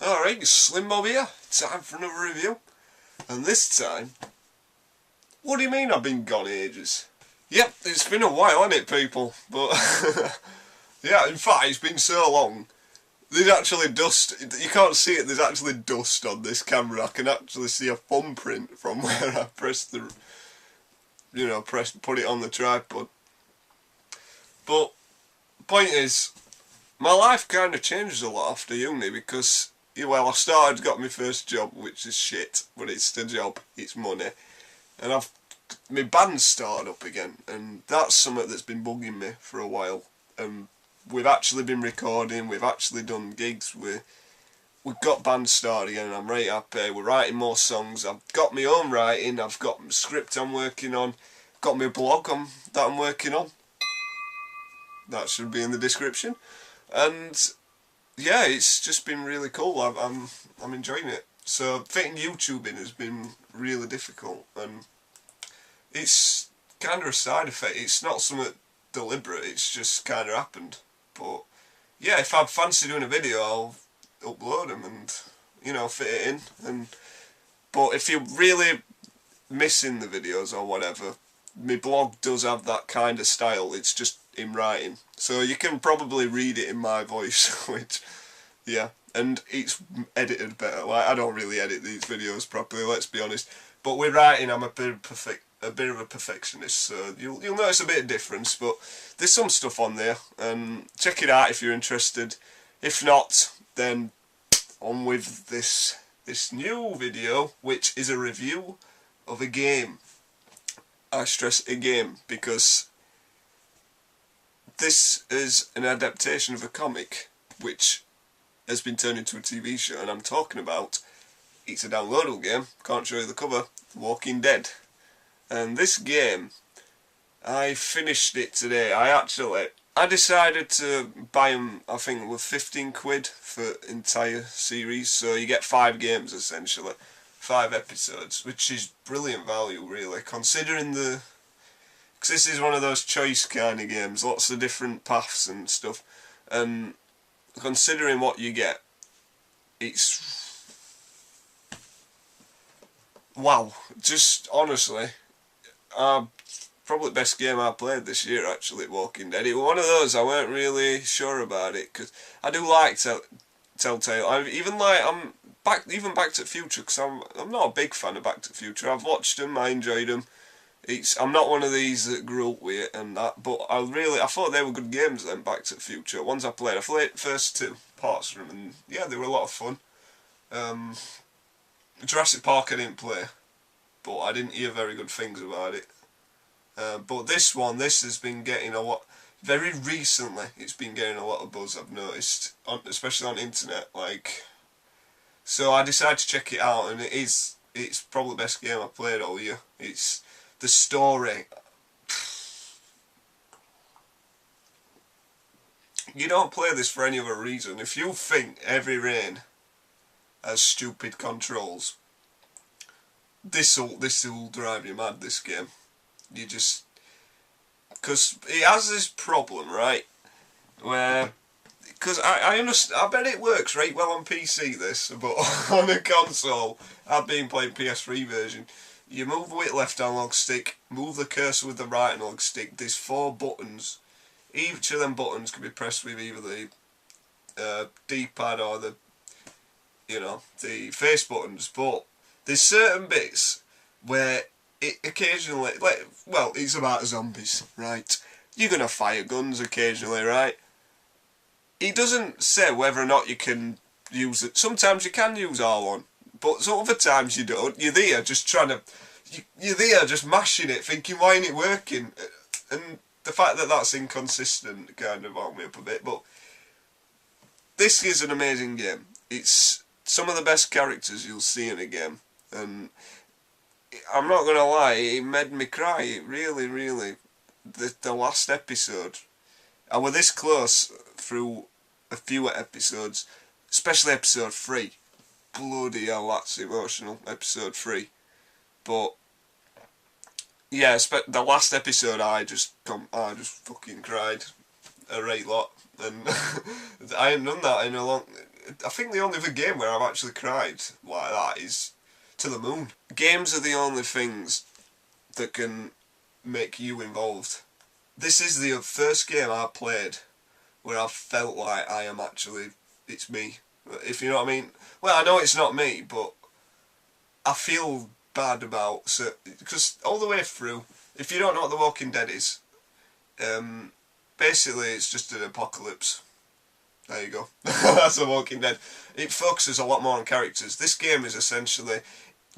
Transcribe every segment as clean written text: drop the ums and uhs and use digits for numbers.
Alright, it's SlimmBob here. Time for another review. And this time, what do you mean I've been gone ages? Yep, it's been a while, hasn't it, people? But, yeah, in fact, it's been so long. There's actually dust. You can't see it, there's actually dust on this camera. I can actually see a thumbprint from where I pressed the, put it on the tripod. But, point is, my life kind of changed a lot after uni because, well, I got my first job, which is shit, but it's the job, it's money, and my band started up again, and that's something that's been bugging me for a while. We've actually been recording, we've actually done gigs, we've got bands started again, and I'm right happy. We're writing more songs, I've got my own writing, I've got a script I'm working on, got my blog that I'm working on. That should be in the description. And yeah, it's just been really cool. I'm enjoying it. So fitting YouTubing has been really difficult, and it's kind of a side effect. It's not something deliberate. It's just kind of happened. But yeah, if I fancy doing a video, I'll upload them and fit it in. But if you're really missing the videos or whatever, my blog does have that kind of style. It's just in writing, so you can probably read it in my voice, which, yeah, and it's edited better. Like, I don't really edit these videos properly, let's be honest, but with writing I'm a bit of a perfectionist, so you'll notice a bit of difference, but there's some stuff on there, and check it out if you're interested. If not, then on with this new video, which is a review of a game. I stress a game because this is an adaptation of a comic which has been turned into a TV show, and I'm talking about, it's a downloadable game, can't show you the cover, Walking Dead. And this game, I finished it today. I decided to buy them, I think it was 15 quid for entire series, so you get 5 games essentially, 5 episodes, which is brilliant value really, considering because this is one of those choice kind of games, lots of different paths and stuff, and considering what you get, it's wow. Just honestly, probably the best game I played this year actually, Walking Dead. It was one of those I weren't really sure about it, because I do like Telltale. I'm Back to the Future, because I'm not a big fan of Back to the Future. I've watched them, I enjoyed them. I'm not one of these that grew up with it and that, but I thought they were good games then, Back to the Future. Ones I played the first 2 parts of them, and yeah, they were a lot of fun. Jurassic Park I didn't play, but I didn't hear very good things about it. But this has been getting a lot, very recently, it's been getting a lot of buzz, I've noticed, especially on internet, so I decided to check it out, and it's probably the best game I've played all year. It's the story. You don't play this for any other reason. If you think Heavy Rain has stupid controls, this'll drive you mad, this game. You just, because it has this problem, right, where, because I understand, I bet it works right well on PC this, but on a console, I've been playing PS3 version, you move with left analog stick, move the cursor with the right analog stick, there's 4 buttons, each of them buttons can be pressed with either the D-pad or the face buttons, but there's certain bits where it occasionally, it's about zombies, right? You're gonna fire guns occasionally, right? It doesn't say whether or not you can use it. Sometimes you can use R1, but other times you don't. You're there just you're there just mashing it, thinking, why ain't it working? And the fact that that's inconsistent kind of wound me up a bit, but this is an amazing game. It's some of the best characters you'll see in a game, and I'm not gonna lie, it made me cry. It really, really. The last episode, I was this close through a few episodes, especially episode 3. Bloody hell, that's emotional, episode 3. But yeah, the last episode I just fucking cried a right lot, and I haven't done that in a long. I think the only other game where I've actually cried like that is To the Moon. Games are the only things that can make you involved. This is the first game I played where I felt like I am actually, it's me. If you know what I mean. Well, I know it's not me, but I feel bad about, so, because all the way through, if you don't know what The Walking Dead is, basically it's just an apocalypse. There you go. That's The Walking Dead. It focuses a lot more on characters. This game is essentially,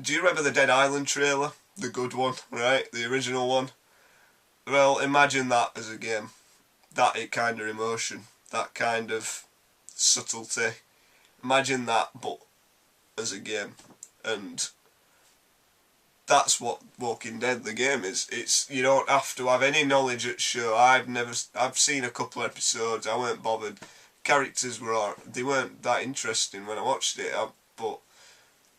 do you remember the Dead Island trailer? The good one, right? The original one? Well, imagine that as a game. That kind of emotion, that kind of subtlety. Imagine that, but as a game. And that's what Walking Dead, the game, is. It's, you don't have to have any knowledge at show. I've seen a couple of episodes, I weren't bothered. Characters they weren't that interesting when I watched it, but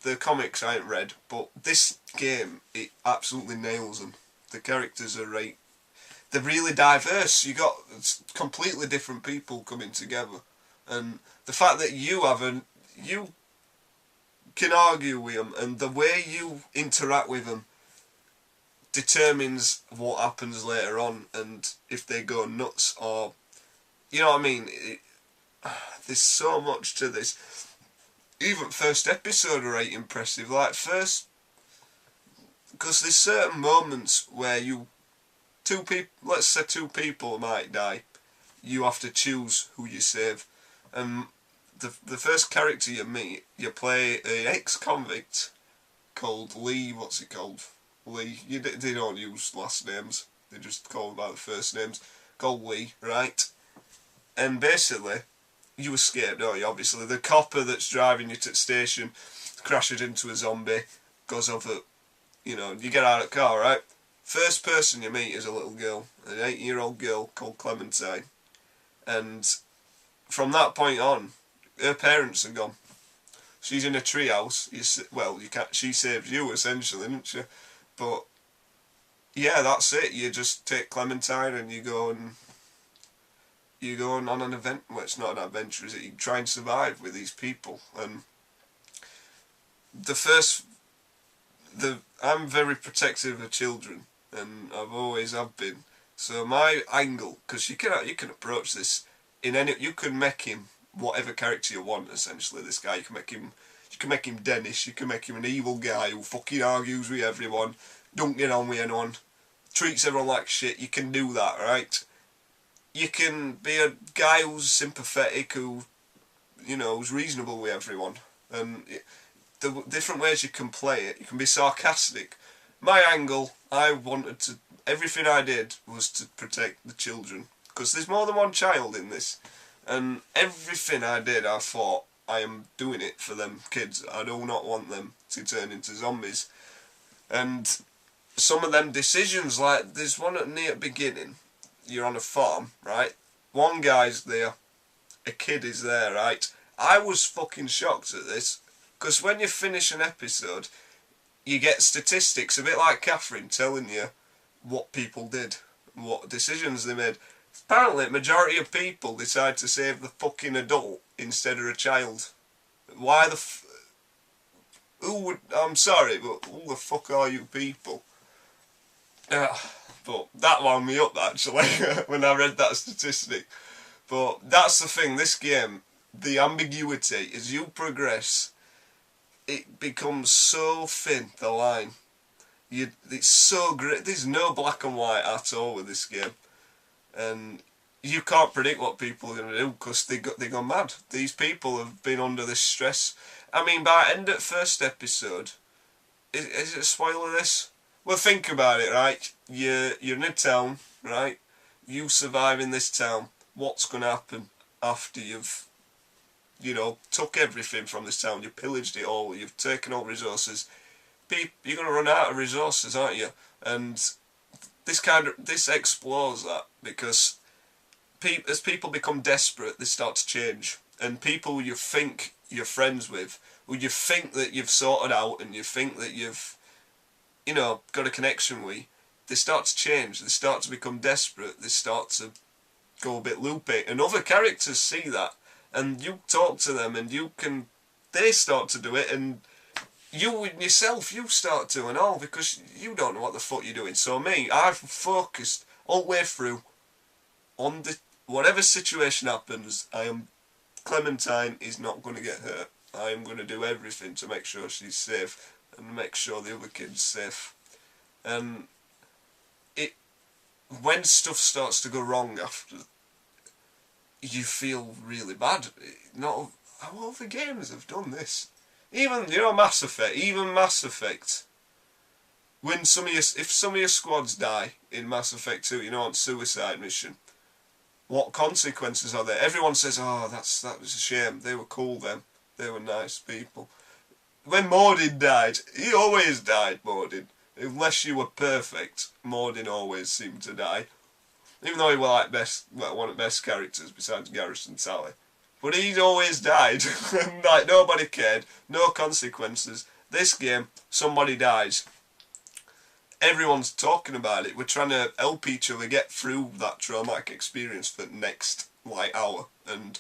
the comics I ain't read. But this game, it absolutely nails them. The characters are right. They're really diverse. You got completely different people coming together, and the fact that you can argue with them, and the way you interact with them determines what happens later on, and if they go nuts or, you know what I mean. There's so much to this. Even first episode are right impressive. Like because there's certain moments where let's say two people might die. You have to choose who you save, and the first character you meet, you play an ex-convict called Lee. What's it called? Lee. They don't use last names. They just call them by the first names. Called Lee, right? And basically, you escape, don't you? Obviously, the copper that's driving you to the station crashes into a zombie, goes over. You get out of the car, right? First person you meet is a little girl, an 8-year-old girl called Clementine, and from that point on, her parents are gone. She's in a treehouse. She saves you essentially, didn't she? But yeah, that's it. You just take Clementine and you go on an event. Well, it's not an adventure, is it? You try and survive with these people, and I'm very protective of children, and I've always have been. So my angle, because you can approach this you can make him whatever character you want. Essentially, this guy, you can make him Dennis. You can make him an evil guy who fucking argues with everyone, don't get on with anyone, treats everyone like shit. You can do that, right? You can be a guy who's sympathetic, who's reasonable with everyone, and the different ways you can play it. You can be sarcastic. My angle, everything I did was to protect the children, because there's more than one child in this, and everything I did, I thought, I am doing it for them kids. I do not want them to turn into zombies. And some of them decisions, like there's one near the beginning, you're on a farm, right? One guy's there, a kid is there, right? I was fucking shocked at this, because when you finish an episode, you get statistics, a bit like Catherine telling you what people did, what decisions they made. Apparently, the majority of people decide to save the fucking adult instead of a child. Why I'm sorry, but who the fuck are you people? But that wound me up, actually, when I read that statistic. But that's the thing, this game, the ambiguity, as you progress, it becomes so thin, the line. It's so great. There's no black and white at all with this game. And you can't predict what people are going to do, because they go mad. These people have been under this stress. I mean, by the end of the first episode, is it a spoiler, this? Well, think about it, right? You're in a town, right? You survive in this town. What's going to happen after you've, took everything from this town? You pillaged it all. You've taken all resources. You're going to run out of resources, aren't you? And this explores that, because as people become desperate, they start to change. And people you think you're friends with, who you think that you've sorted out, and you think that you've, got a connection with, they start to change. They start to become desperate. They start to go a bit loopy. And other characters see that, and you talk to them, and they start to do it, and you yourself, you start to and all, because you don't know what the fuck you're doing. So me, I've focused all the way through on whatever situation happens. Clementine is not going to get hurt. I am going to do everything to make sure she's safe and make sure the other kid's safe. And when stuff starts to go wrong after, you feel really bad. Not how other games have done this. Even Mass Effect. When if some of your squads die in Mass Effect 2, on suicide mission, what consequences are there? Everyone says, "Oh, that was a shame. They were cool then. They were nice people." When Mordin died, he always died. Mordin, unless you were perfect, Mordin always seemed to die. Even though he was one of the best characters besides Garrison Tally. But he'd always died. Like, nobody cared. No consequences. This game, somebody dies. Everyone's talking about it. We're trying to help each other get through that traumatic experience for the next, hour. And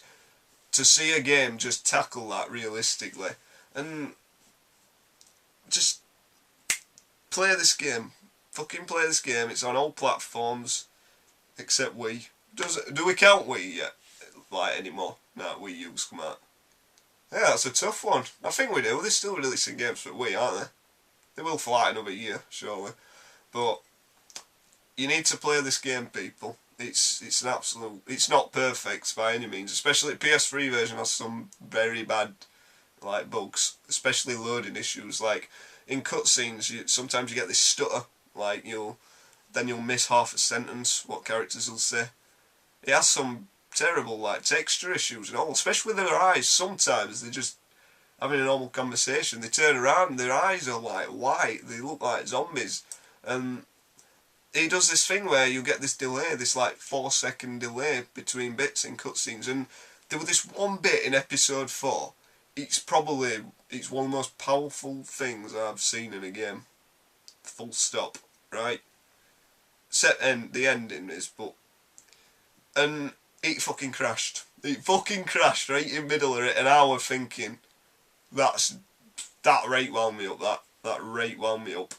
to see a game just tackle that realistically. And just play this game. Fucking play this game. It's on all platforms. Except Wii. Do we count Wii yet? Anymore? No, Wii U's come out. Yeah, that's a tough one. I think we do. They're still releasing games for Wii, aren't they? They will for another year, surely. But you need to play this game, people. It's an absolute. It's not perfect by any means. Especially the PS3 version has some very bad bugs, especially loading issues. Like in cutscenes, sometimes you get this stutter. Then you'll miss half a sentence. What characters will say. It has some terrible texture issues and all, especially with their eyes. Sometimes they're just having a normal conversation. They turn around and their eyes are white. They look like zombies. And he does this thing where you get this delay, this 4-second delay between bits in cutscenes. And there was this one bit in episode 4. It's one of the most powerful things I've seen in a game. Full stop. Right? The ending is, and it fucking crashed. It fucking crashed right in the middle of it, and I was thinking, that rate wound me up. That rate wound me up.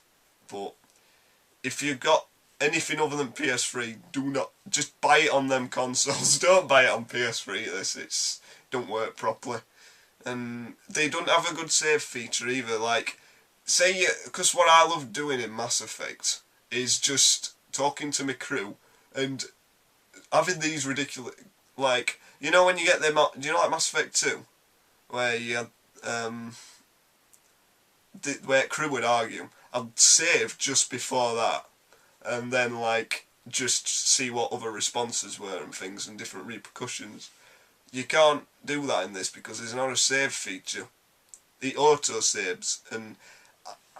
But if you got anything other than PS3, do not just buy it on them consoles. Don't buy it on PS3. It don't work properly, and they don't have a good save feature either. Because what I love doing in Mass Effect is just talking to my crew and having these ridiculous, when you get them, do you know Mass Effect 2, where you where crew would argue, I'd save just before that, and then just see what other responses were and things and different repercussions. You can't do that in this because there's not a save feature. It auto saves, and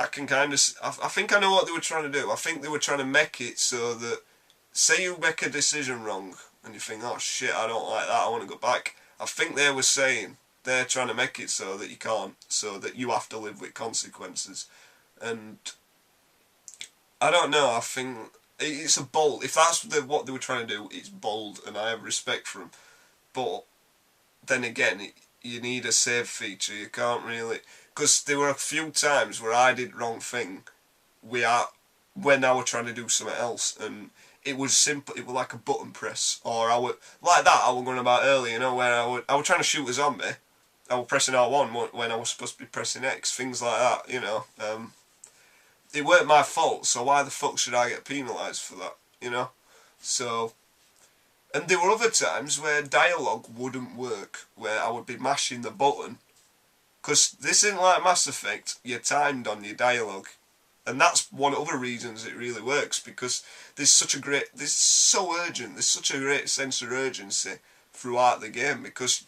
I can I think I know what they were trying to do. I think they were trying to make it so that, say you make a decision wrong, and you think, oh shit, I don't like that, I want to go back. I think they were saying, they're trying to make it so that you can't, so that you have to live with consequences. And I don't know, I think it's a bold, if that's what they were trying to do, it's bold, and I have respect for them. But then again, you need a save feature. You can't really, because there were a few times where I did the wrong thing when I was trying to do something else, and it was simple. It was like a button press, or I was going about earlier, where I was trying to shoot a zombie. I was pressing R1 when I was supposed to be pressing X, things like that. It weren't my fault, so why the fuck should I get penalised for that? So. And there were other times where dialogue wouldn't work, where I would be mashing the button. Because this isn't like Mass Effect, you're timed on your dialogue. And that's one of the other reasons it really works, because there's so urgent, there's such a great sense of urgency throughout the game, because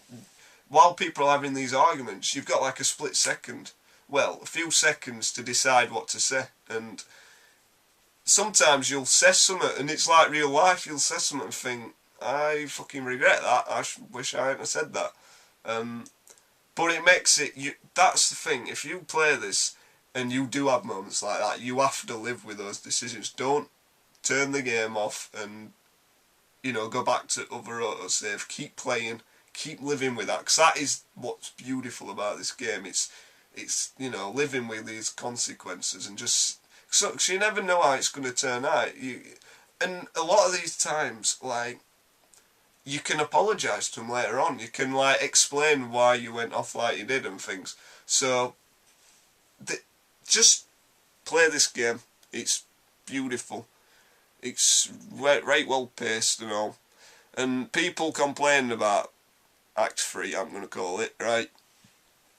while people are having these arguments, you've got a split second, a few seconds to decide what to say. And sometimes you'll say something, and it's like real life, you'll say something and think, I fucking regret that. I wish I hadn't have said that. But it makes it. That's the thing. If you play this and you do have moments like that, you have to live with those decisions. Don't turn the game off and go back to other autosave. Keep playing. keep living with that, because that is what's beautiful about this game. It's you know, living with these consequences and just so you never know how it's going to turn out. And a lot of these times, like, you can apologise to them later on. You can like explain why you went off like you did and things. So just play this game. It's beautiful. It's right well paced and all. And people complain about Act 3, I'm going to call it, right?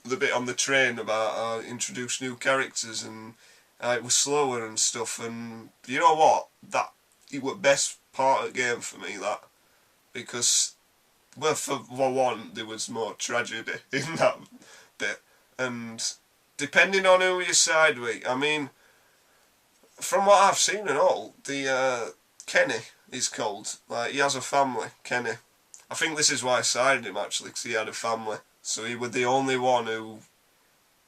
The bit on the train about introduce new characters and it was slower and stuff. And you know what? It was best part of the game for me, that. Because, well, for one, there was more tragedy in that bit. And depending on who you side with, I mean, from what I've seen and all, the Kenny is called. Like, he has a family, Kenny. I think this is why I sided him, actually, because he had a family. So he was the only one who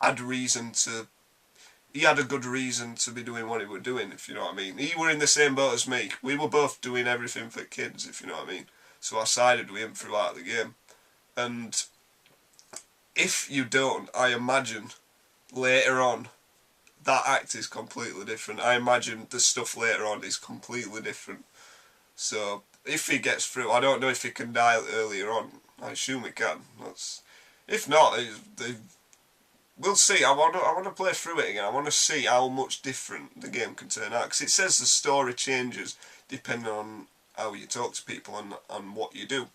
had reason to... He had a good reason to be doing what he was doing, if you know what I mean. He were in the same boat as me. We were both doing everything for kids, if you know what I mean. So I sided with him throughout the game. And if you don't, I imagine later on that act is completely different. I imagine the stuff later on is completely different. So if he gets through, I don't know if he can die earlier on. I assume he can. If not, we'll see. I want to play through it again. I want to see how much different the game can turn out, because it says the story changes depending on how you talk to people and what you do.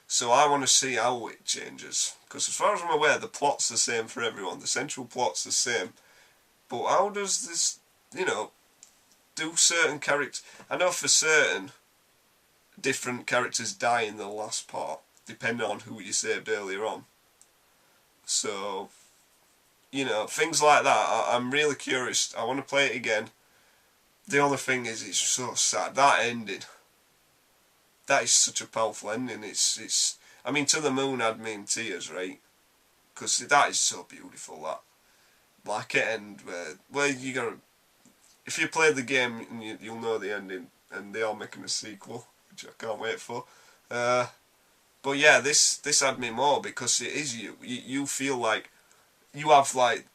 So I want to see how it changes, because as far as I'm aware, the plot's the same for everyone. The central plot's the same. But how does this, you know, do certain characters... I know for certain different characters die in the last part, depending on who you saved earlier on. So, you know, things like that, I'm really curious. I want to play it again. The only thing is, it's so sad. That ending, that is such a powerful ending. It's I mean, To the Moon had me in tears, right? Because that is so beautiful, that. Like it end where you gotta... If you play the game, you'll know the ending, and they are making a sequel, which I can't wait for. But yeah, this had me more, because it is you. You feel like you have, like...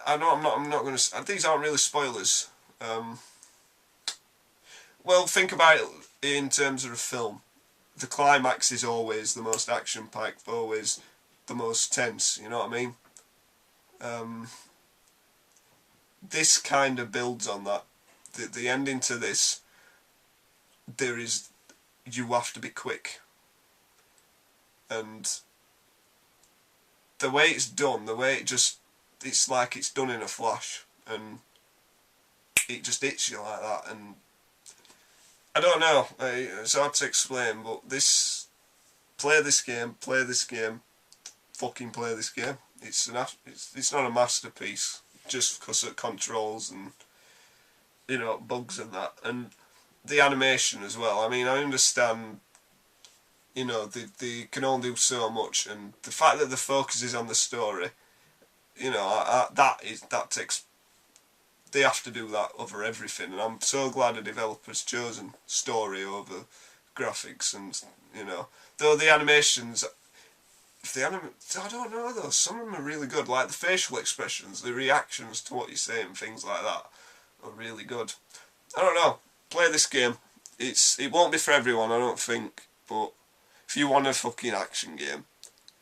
I know I'm not going to... These aren't really spoilers. Well, think about it in terms of a film. The climax is always the most action-packed, always the most tense, you know what I mean? This kind of builds on that. The ending to this, you have to be quick. And the way it's done, it's like it's done in a flash, and it just hits you like that. And I don't know, it's hard to explain, but play this game, fucking play this game. It's not a masterpiece just because of controls and, you know, bugs and that, and the animation as well. I mean, I understand, you know, they can only do so much, and the fact that the focus is on the story, you know, that takes... They have to do that over everything, and I'm so glad the developers chosen story over graphics, and, you know, though the animations... I don't know though, some of them are really good, like the facial expressions, the reactions to what you say and things like that are really good. I don't know, play this game. It won't be for everyone, I don't think, but if you want a fucking action game,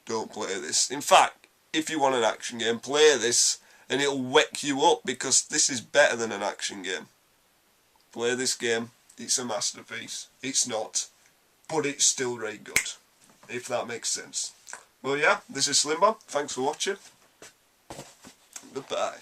don't play this. In fact, if you want an action game, play this, and it'll wake you up, because this is better than an action game. Play this game, it's a masterpiece. It's not, but it's still very good, if that makes sense. Well, yeah, this is SlimmBob. Thanks for watching. Goodbye.